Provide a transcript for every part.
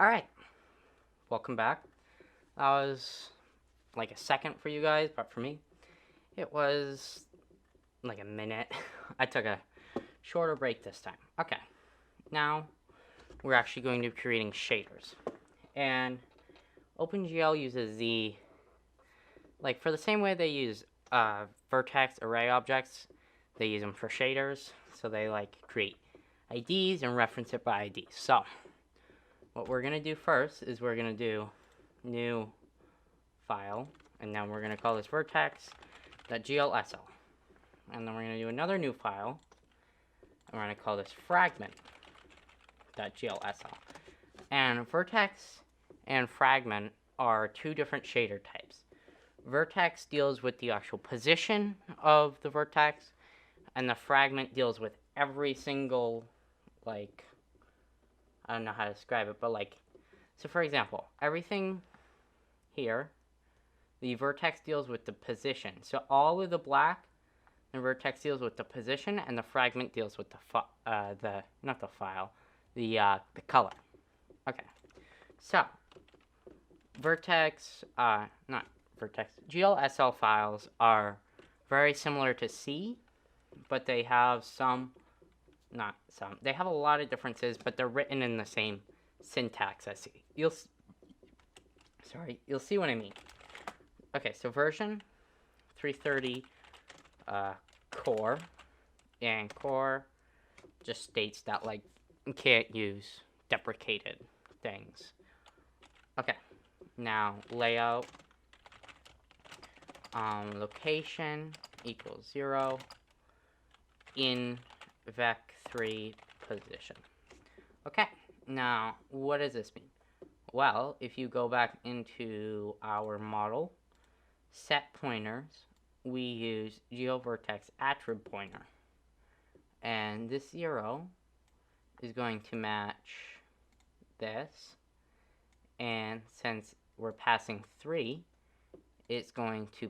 Alright, welcome back. That was like a second for you guys, but for me, it was like a minute. I took a shorter break this time. Okay, now we're actually going to be creating shaders. And OpenGL uses for the same way they use vertex array objects, they use them for shaders. So they create IDs and reference it by ID. So what we're gonna do first is we're gonna do new file, and then we're gonna call this vertex.glsl, and then we're gonna do another new file, and we're gonna call this fragment.glsl. And vertex and fragment are two different shader types. Vertex deals with the actual position of the vertex, and the fragment deals with every single, I don't know how to describe it, but so for example, everything here, the vertex deals with the position. So all of the black, the vertex deals with the position, and the fragment deals with the color. Okay, so GLSL files are very similar to C, but they have they have a lot of differences, but they're written in the same syntax as C. You'll see what I mean. Okay, so version 330 core, and core just states that you can't use deprecated things. Okay, now layout location equals 0 in vec3 position. Okay, now what does this mean? Well, if you go back into our model set pointers, we use geovertex attrib pointer, and this 0 is going to match this, and since we're passing 3, it's going to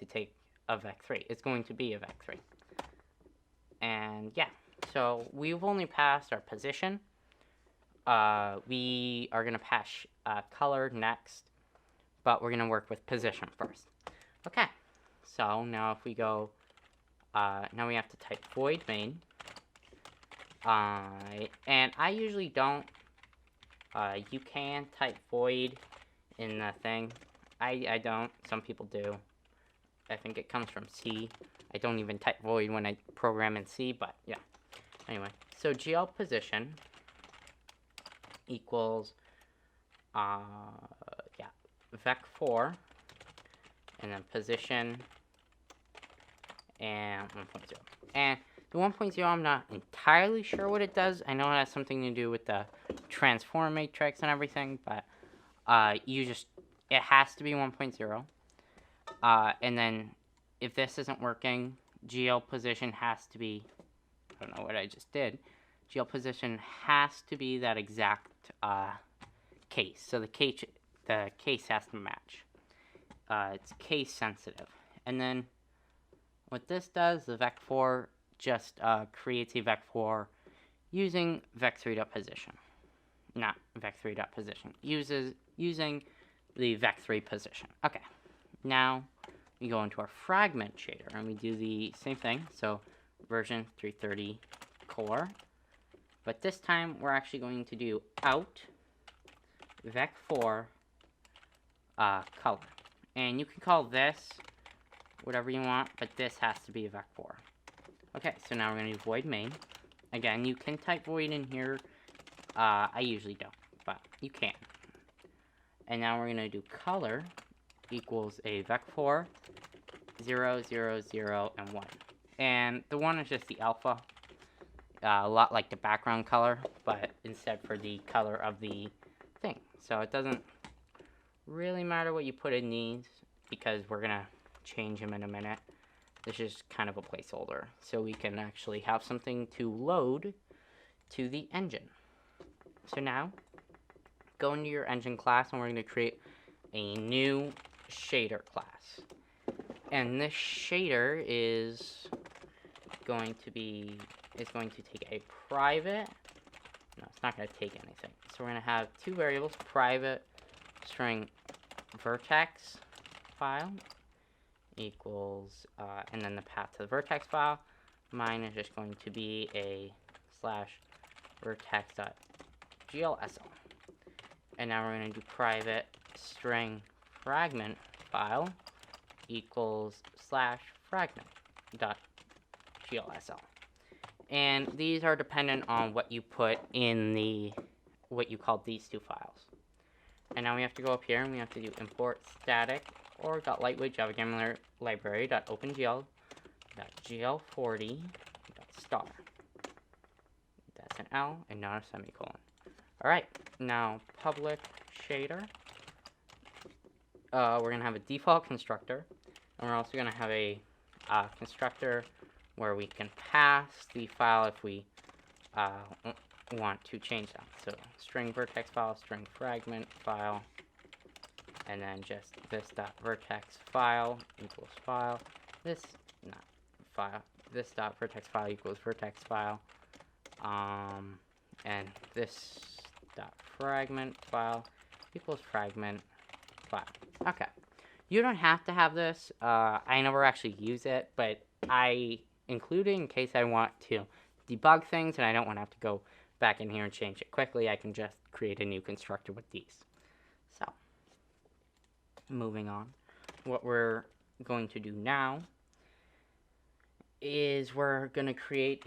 take a vec3. It's going to be a vec3. And yeah, so we've only passed our position. We are going to pass color next, but we're going to work with position first. Okay, so now if we go, now we have to type void main. And I usually don't. You can type void in the thing. I don't. Some people do. I think it comes from C. I don't even type void when I program in C, but yeah. Anyway, so GL position equals vec4, and then position and 1.0. And the 1.0, I'm not entirely sure what it does. I know it has something to do with the transform matrix and everything, but it has to be 1.0. And then if this isn't working, GL position has to be, I don't know what I just did. GL position has to be that exact case. So the case has to match. It's case sensitive. And then what this does, the vec4 just creates a vec4 using vec3.position. Not vec3.position. Using the vec3 position. Okay. Now we go into our fragment shader and we do the same thing. So version 330 core. But this time we're actually going to do out vec4 color. And you can call this whatever you want, but this has to be a vec4. Okay, so now we're going to do void main. Again, you can type void in here. I usually don't, but you can. And now we're going to do color equals a vec4 0, 0, 0, and 1. And the 1 is just the alpha. A lot like the background color, but instead for the color of the thing. So it doesn't really matter what you put in these, because we're going to change them in a minute. This is kind of a placeholder, so we can actually have something to load to the engine. So now, go into your engine class, and we're going to create a new shader class. And this shader is going to take a private No, it's not going to take anything. So we're going to have two variables, private string vertex file equals, and then the path to the vertex file. Mine is just going to be a / vertex.glsl. And now we're going to do private string fragment file equals / fragment.glsl. And these are dependent on what you put in the, what you call these two files. And now we have to go up here and we have to do import static or .lightweight Java game library.opengl.gl40.star. That's an L and not a semicolon. Alright, now public shader. We're going to have a default constructor. And we're also going to have a constructor where we can pass the file if we want to change them. So string vertex file, string fragment file, and then just this dot vertex file equals file. This not file. This dot vertex file equals vertex file. And this dot fragment file equals fragment file. Okay. You don't have to have this. I never actually use it, but I include it in case I want to debug things and I don't want to have to go back in here and change it quickly. I can just create a new constructor with these. So, moving on. What we're going to do now is we're going to create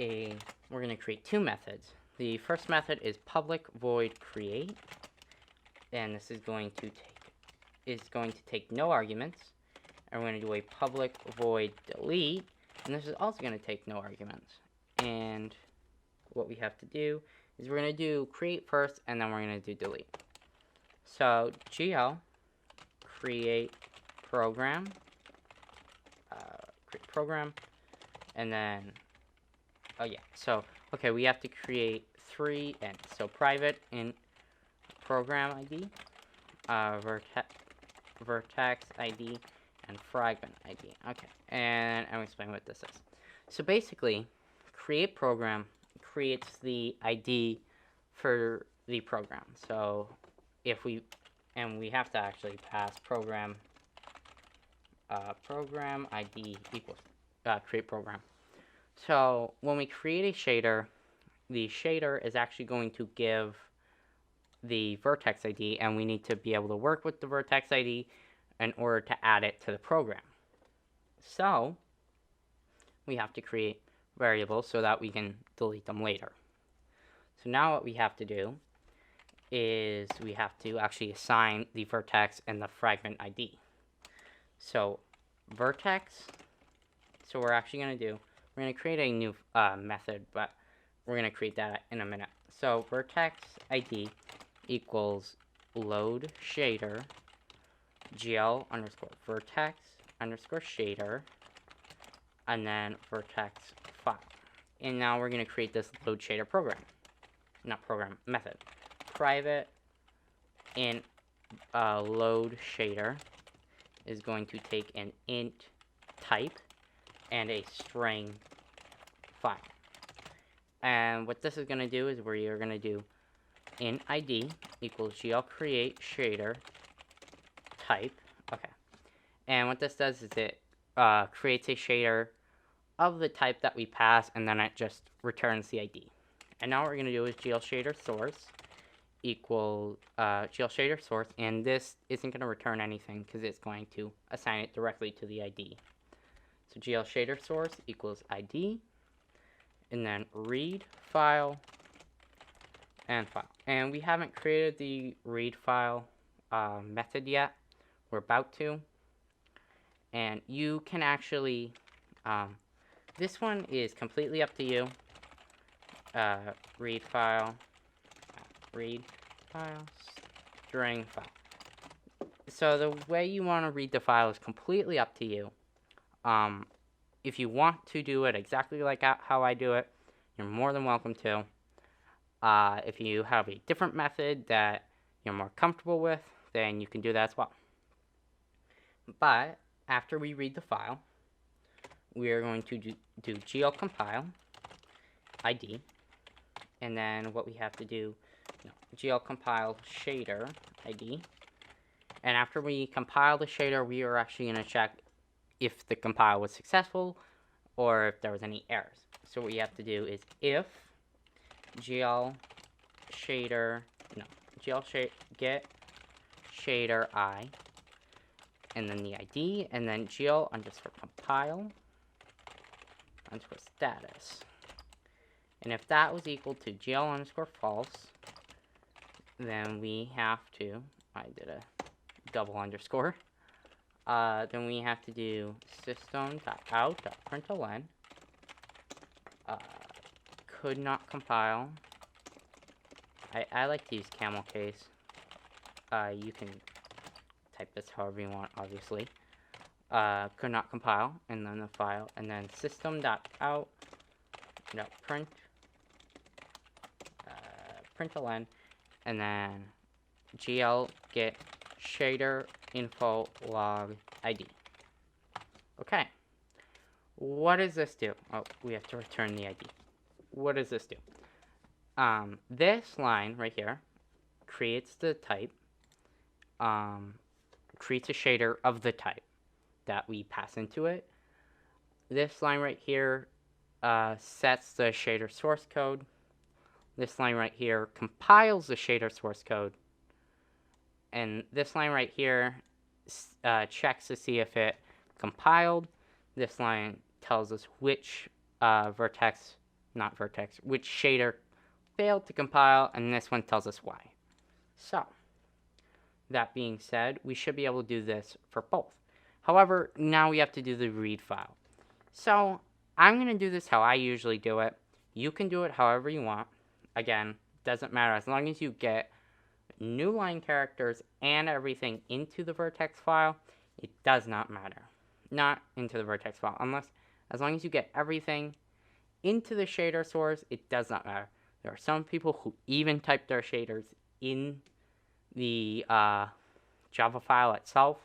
two methods. The first method is public void create, and this is going to take no arguments. And we're going to do a public void delete, and this is also going to take no arguments. And what we have to do is we're going to do create first, and then we're going to do delete. So GL create program, and then okay, we have to create 3 ints. So private int program ID, vertex ID, and fragment ID. Okay, and I'll explain what this is. So basically, create program creates the ID for the program. So if we have to actually pass program ID equals create program. So when we create a shader, the shader is actually going to give the vertex ID, and we need to be able to work with the vertex ID in order to add it to the program. So we have to create variables so that we can delete them later. So now what we have to do is we have to actually assign the vertex and the fragment ID. So vertex, so we're actually going to create a new method, but we're going to create that in a minute. So vertex ID equals load shader gl underscore vertex underscore shader, and then vertex file. And now we're going to create this load shader method. Private int load shader is going to take an int type and a string file. And what this is going to do is we are going to do int ID equals gl create shader type. Okay. And what this does is it creates a shader of the type that we pass, and then it just returns the ID. And now what we're going to do is GL shader source equal GL shader source, and this isn't going to return anything because it's going to assign it directly to the ID. So GL shader source equals ID, and then read file and file. And we haven't created the read file method yet. We're about to. And you can actually, this one is completely up to you. Read file, string file. So the way you want to read the file is completely up to you. If you want to do it exactly like how I do it, you're more than welcome to. If you have a different method that you're more comfortable with, then you can do that as well. But after we read the file, we are going to do gl compile ID And then what we have to do, GL compile shader ID. And after we compile the shader, we are actually going to check if the compile was successful or if there was any errors. So what we have to do is if GL shader, get shader I, and then the ID, and then GL underscore compile underscore status. And if that was equal to GL underscore false, then we have to, I did a double underscore, then we have to do system.out.println, could not compile. I like to use camel case. You can type this however you want, obviously. Could not compile, and then the file, and then system.out.println, and then GL get shader info log ID. Okay. What does this do? Oh, we have to return the ID. What does this do? This line right here creates the type, creates a shader of the type that we pass into it. This line right here sets the shader source code. This line right here compiles the shader source code. And this line right here checks to see if it compiled. This line tells us which which shader failed to compile, and this one tells us why. So, that being said, we should be able to do this for both. However, now we have to do the read file. So, I'm going to do this how I usually do it. You can do it however you want. Again, doesn't matter as long as you get new line characters and everything into the vertex file. It does not matter. Not into the vertex file, as long as you get everything into the shader source, it does not matter. There are some people who even type their shaders in the Java file itself.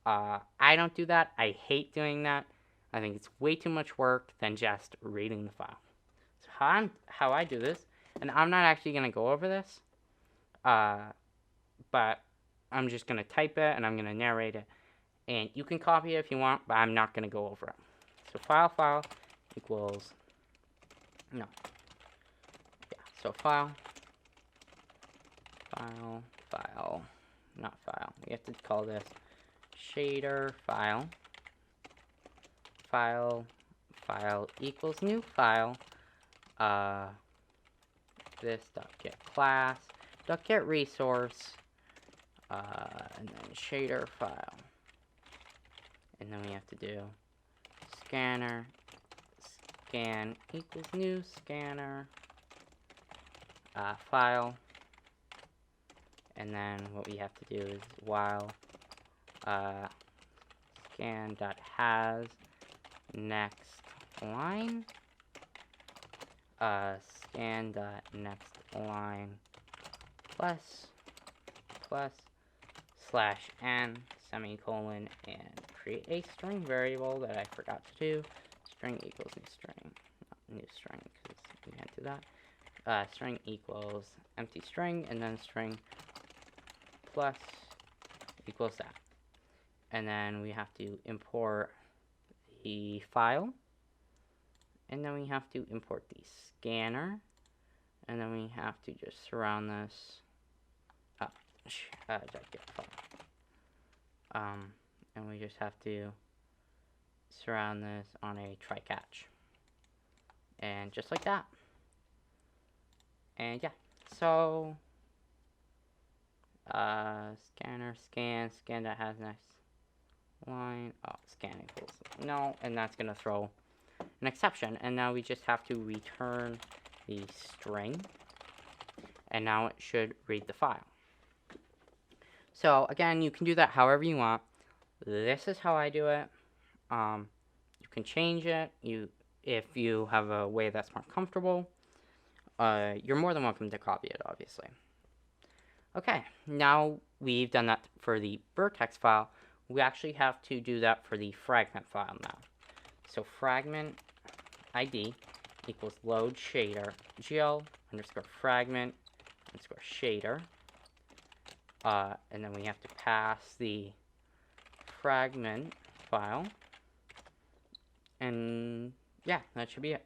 I don't do that. I hate doing that. I think it's way too much work than just reading the file. So how I do this, and I'm not actually going to go over this, but I'm just going to type it and I'm going to narrate it. And you can copy it if you want, but I'm not going to go over it. So file equals, so file, not file. We have to call this shader file. File equals new file. This dot get class, dot get resource, and then shader file. And then we have to do scanner, scan equals new scanner, file. And then what we have to do is while scan.has next line, scan.next line plus /n semicolon and create a string variable that I forgot to do. String equals new string, not new string because we can't do that. String equals empty string, and then string plus equals that. And then we have to import the file, and then we have to import the scanner, and then we have to just surround this get file. And we just have to surround this on a try catch, and just like that. And yeah, so scanner scan that has next line, scan equals no, and that's gonna throw an exception. And now we just have to return the string, and now it should read the file. So again, you can do that however you want. This is how I do it. You can change it if you have a way that's more comfortable. You're more than welcome to copy it, obviously. Okay, now we've done that for the vertex file. We actually have to do that for the fragment file now. So fragment ID, equals load shader GL underscore fragment underscore shader. And then we have to pass the fragment file. And yeah, that should be it.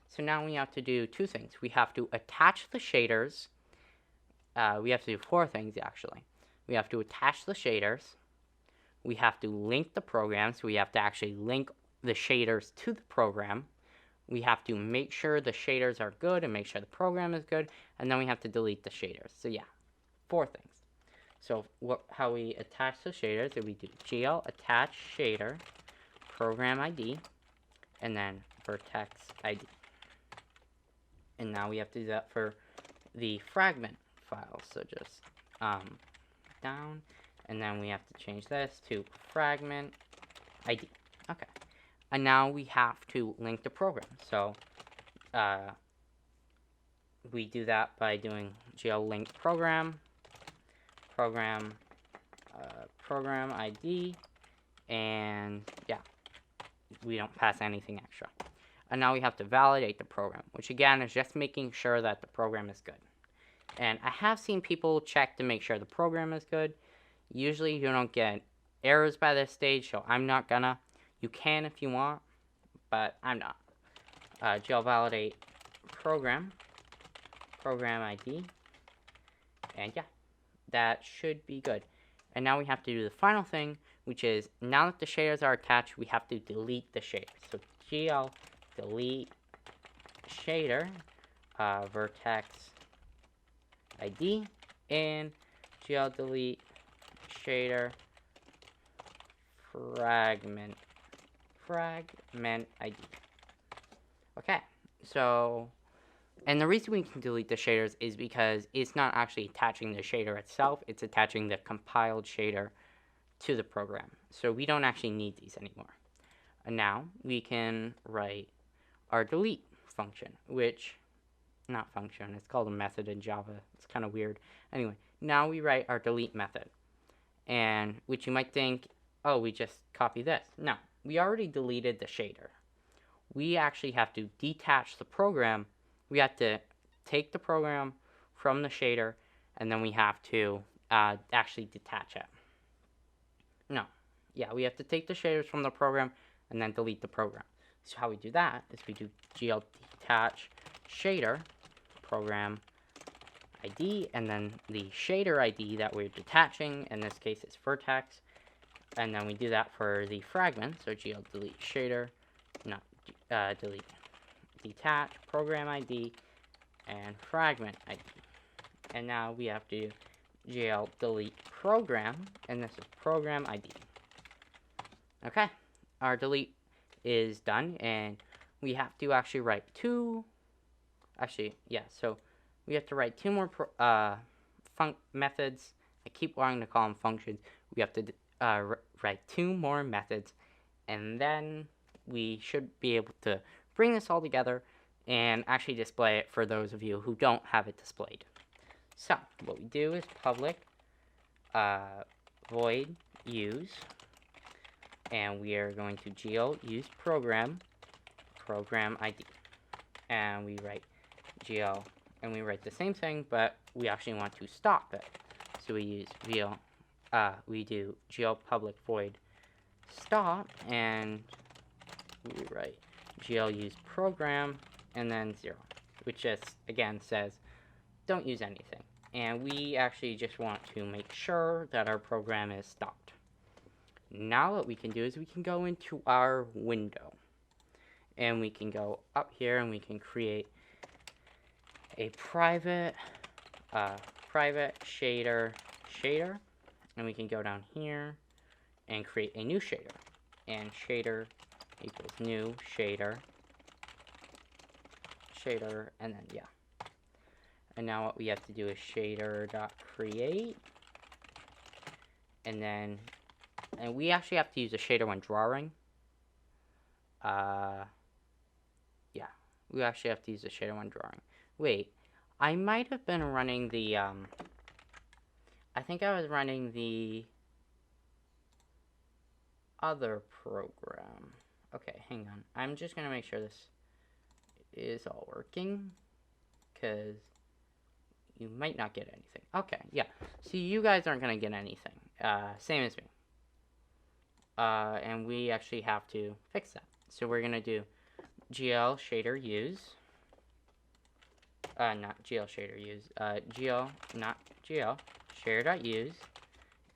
So now we have to do two things. We have to attach the shaders. We have to do four things, actually. We have to attach the shaders. We have to link the program, so we have to actually link the shaders to the program. We have to make sure the shaders are good and make sure the program is good. And then we have to delete the shaders. So yeah, four things. So how we attach the shaders is we do GL attach shader program ID and then vertex ID. And now we have to do that for the fragment file. So just down, and then we have to change this to fragment ID. Okay. And now we have to link the program. So we do that by doing GL link program ID, and yeah, we don't pass anything extra. And now we have to validate the program, which again is just making sure that the program is good. And I have seen people check to make sure the program is good. Usually you don't get errors by this stage, so I'm not gonna. You can if you want, but I'm not. GL validate program ID, and yeah, that should be good. And now we have to do the final thing, which is now that the shaders are attached, we have to delete the shaders. So GL delete shader vertex ID and GL delete shader fragment ID. Okay, so, and the reason we can delete the shaders is because it's not actually attaching the shader itself, it's attaching the compiled shader to the program. So we don't actually need these anymore. And now we can write our delete function, which, not function, it's called a method in Java. It's kind of weird. Anyway, now we write our delete method. And which you might think, oh, we just copy this. No, we already deleted the shader. We actually have to detach the program. We have to take the program from the shader, and then we have to actually detach it. No, yeah, we have to take the shaders from the program and then delete the program. So how we do that is we do GL detach shader program ID, and then the shader ID that we're detaching, in this case it's vertex, and then we do that for the fragment, so GL delete shader, not delete, detach program ID and fragment ID. And now we have to GL delete program, and this is program ID. Okay, our delete is done, and we have to actually write two, so we have to write two more methods. I keep wanting to call them functions. We have to write two more methods, and then we should be able to bring this all together and actually display it for those of you who don't have it displayed. So what we do is public void use, and we are going to GL use program ID, and we write GL, and we write the same thing, but we actually want to stop it. So we use we do GL public void stop, and we write GL use program, and then 0, which just, again, says don't use anything. And we actually just want to make sure that our program is stopped. Now what we can do is we can go into our window, and we can go up here and we can create a private shader, and we can go down here and create a new shader, and shader equals new shader, and then yeah. And now what we have to do is shader.create, and we actually have to use a shader when drawing. Yeah, we actually have to use a shader when drawing. Wait, I might have been running the, I think I was running the other program. Okay, hang on. I'm just gonna make sure this is all working, because you might not get anything. Okay, yeah. So you guys aren't going to get anything. Same as me. And we actually have to fix that. So we're going to do GL shader use. Not GL shader use. GL, not GL, shader.use,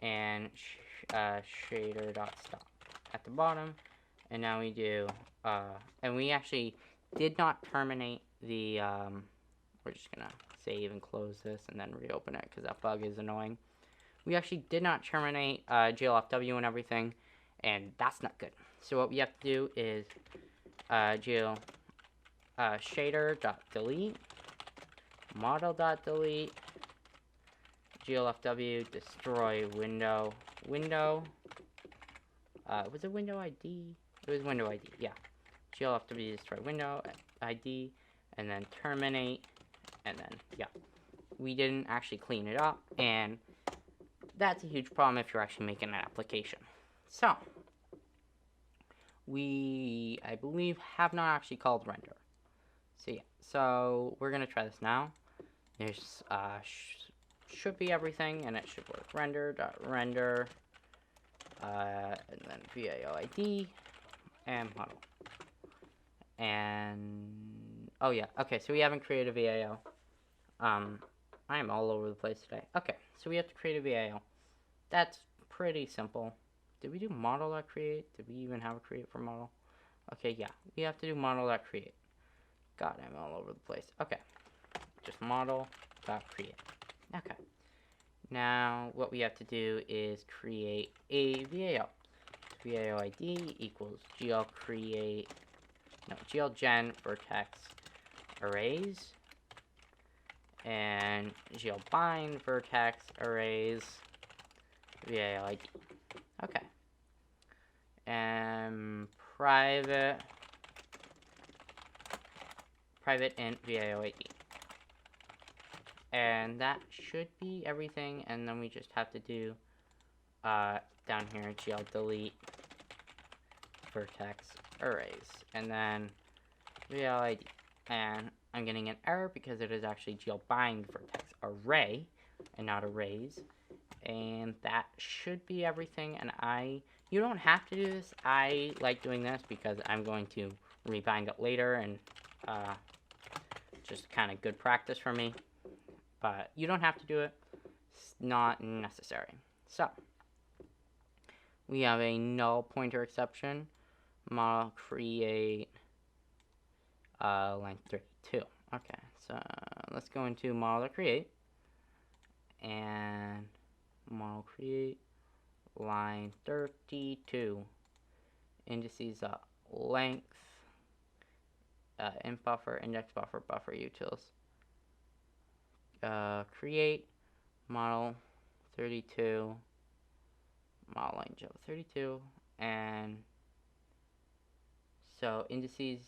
and shader.stop at the bottom. And now we do, and we actually did not terminate the, we're just gonna save and close this and then reopen it because that bug is annoying. We actually did not terminate GLFW and everything, and that's not good. So what we have to do is GL shader.delete, model.delete, GLFW destroy window. Was it window ID? It was window ID, yeah. GLFW destroy window ID, and then terminate, and then, yeah. We didn't actually clean it up, and that's a huge problem if you're actually making an application. So, we, I believe, have not actually called render. So, yeah. So, we're going to try this now. There's, should be everything, and it should work. Render.render, and then VAOID, and model. And, oh yeah, okay, so we haven't created a VAO. I am all over the place today. Okay, so we have to create a VAO. That's pretty simple. Did we do model.create? Did we even have a create for model? Okay, yeah, we have to do model.create. God, I'm all over the place. Okay, just model.create. Okay. Now, what we have to do is create a VAO. VAO ID equals GL gen vertex arrays, and GL bind vertex arrays VAO ID. Okay. And private int VAO ID. And that should be everything, and then we just have to do down here GL delete vertex arrays, and then VAO ID. And I'm getting an error because it is actually GL bind vertex array and not arrays. And that should be everything. And you don't have to do this. I like doing this because I'm going to rebind it later, and just kind of good practice for me. But you don't have to do it. It's not necessary. So, we have a null pointer exception. Model create line 32. Okay, so let's go into model create. And model create line 32. Indices length, int buffer, index buffer, buffer utils. Create model 32, model line Java 32, and so indices,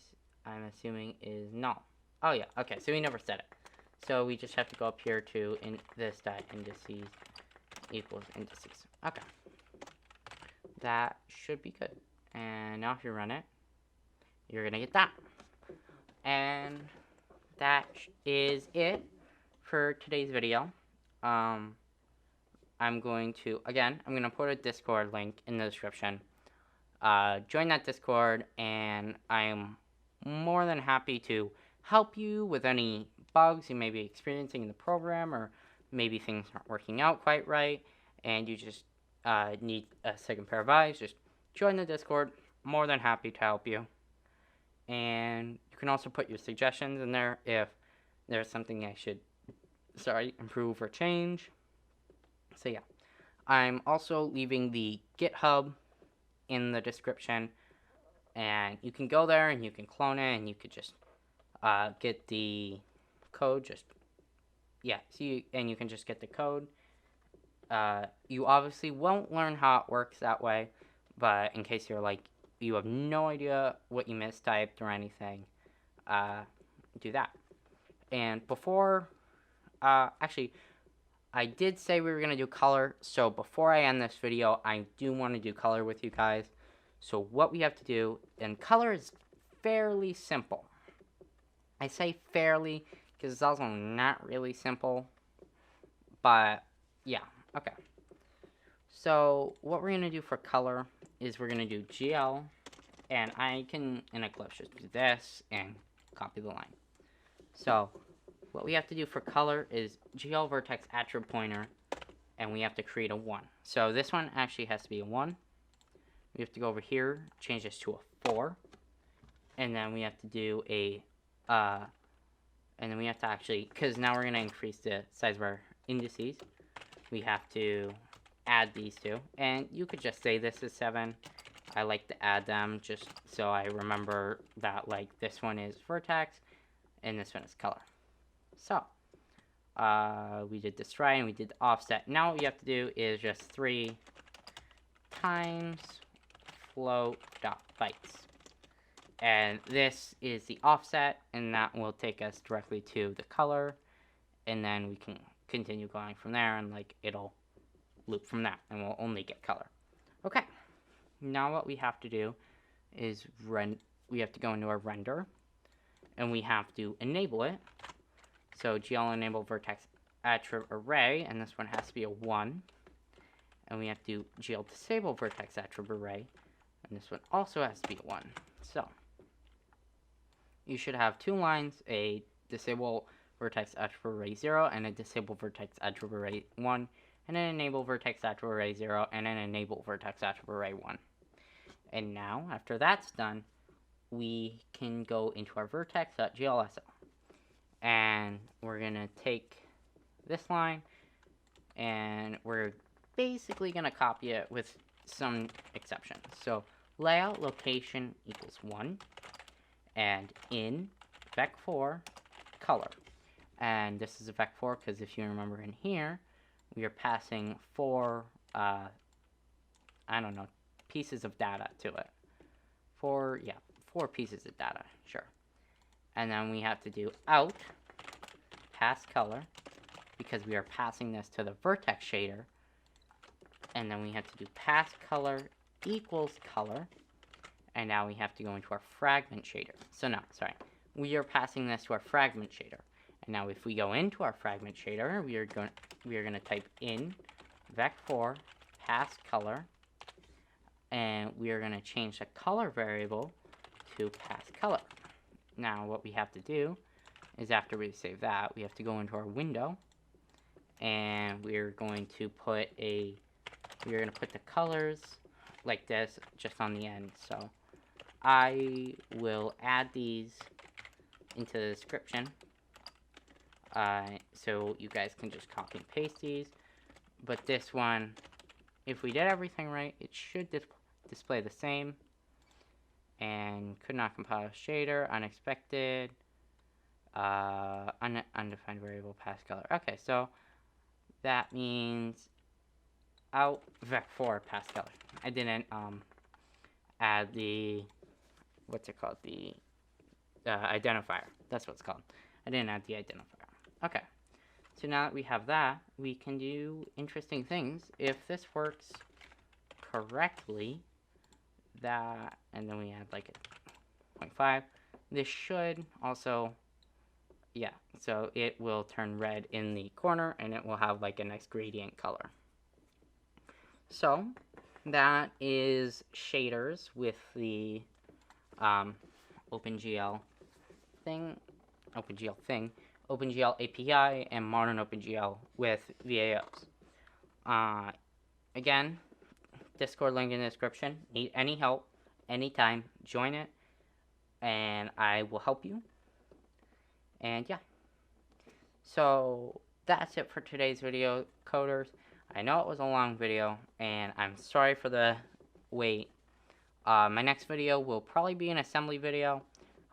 I'm assuming, is null. Oh yeah, okay, so we never set it. So we just have to go up here to this dot indices equals indices. Okay, that should be good. And now if you run it, you're gonna get that. And that is it for today's video. I'm going to put a Discord link in the description. Join that Discord, and I'm more than happy to help you with any bugs you may be experiencing in the program, or maybe things aren't working out quite right, and you just need a second pair of eyes. Just join the Discord. More than happy to help you. And you can also put your suggestions in there if there's something I should improve or change. So yeah, I'm also leaving the GitHub in the description, and you can go there and you can clone it, and you could just get the code. And you can just get the code. You obviously won't learn how it works that way, but in case you're like, you have no idea what you mistyped or anything, do that. And before, actually, I did say we were going to do color, so before I end this video, I do want to do color with you guys. So what we have to do, and color is fairly simple. I say fairly because it's also not really simple, but yeah, okay. So what we're going to do for color is we're going to do GL, and I can, in Eclipse, just do this and copy the line. So what we have to do for color is GL vertex attribute pointer, and we have to create a 1. So this one actually has to be a 1. We have to go over here, change this to a 4, and then we have to do a, and then we have to actually, because now we're going to increase the size of our indices, we have to add these two, and you could just say this is 7. I like to add them just so I remember that, like, this one is vertex, and this one is color. So, we did the stride, and we did the offset. Now what we have to do is just 3 times float.bytes. And this is the offset, and that will take us directly to the color, and then we can continue going from there, and, like, it'll loop from that, and we'll only get color. Okay, now what we have to do is we have to go into our render, and we have to enable it. So GL enable vertex attribute array, and this one has to be a 1. And we have to GL disable vertex attribute array, and this one also has to be a 1. So you should have 2 lines, a disable vertex attribute array 0 and a disable vertex attribute array 1, and an enable vertex attribute array 0 and an enable vertex attribute array 1. And now, after that's done, we can go into our vertex.glsl. And we're going to take this line, and we're basically going to copy it with some exceptions. So layout location equals 1, and in vec4 color. And this is a vec4 because if you remember in here, we are passing 4, I don't know, pieces of data to it. 4 pieces of data, sure. And then we have to do out pass color because we are passing this to the vertex shader. And then we have to do pass color equals color. And now we have to go into our fragment shader. So no, sorry. We are passing this to our fragment shader. And now if we go into our fragment shader, we are going to type in vec4 pass color, and we are going to change the color variable to pass color. Now what we have to do is after we save that, we have to go into our window, and we're going to put the colors like this just on the end. So I will add these into the description, so you guys can just copy and paste these. But this one, if we did everything right, it should display the same. And could not compile shader, unexpected, undefined variable pass color. Okay, so that means out vec4 pass color. I didn't add the, what's it called, the identifier. That's what it's called. I didn't add the identifier. Okay, so now that we have that, we can do interesting things. If this works correctly, that, and then we add like a 0.5, this should also, yeah, so it will turn red in the corner, and it will have like a nice gradient color. So that is shaders with the OpenGL thing, OpenGL API, and modern OpenGL with VAOs. Again, Discord link in the description. Need any help, anytime, join it, and I will help you. And yeah, so that's it for today's video, coders. I know it was a long video, and I'm sorry for the wait. My next video will probably be an assembly video.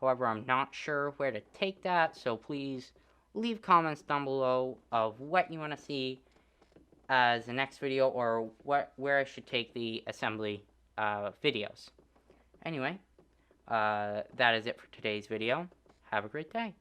However, I'm not sure where to take that, so please leave comments down below of what you want to see as the next video, or where I should take the assembly videos. Anyway, that is it for today's video. Have a great day.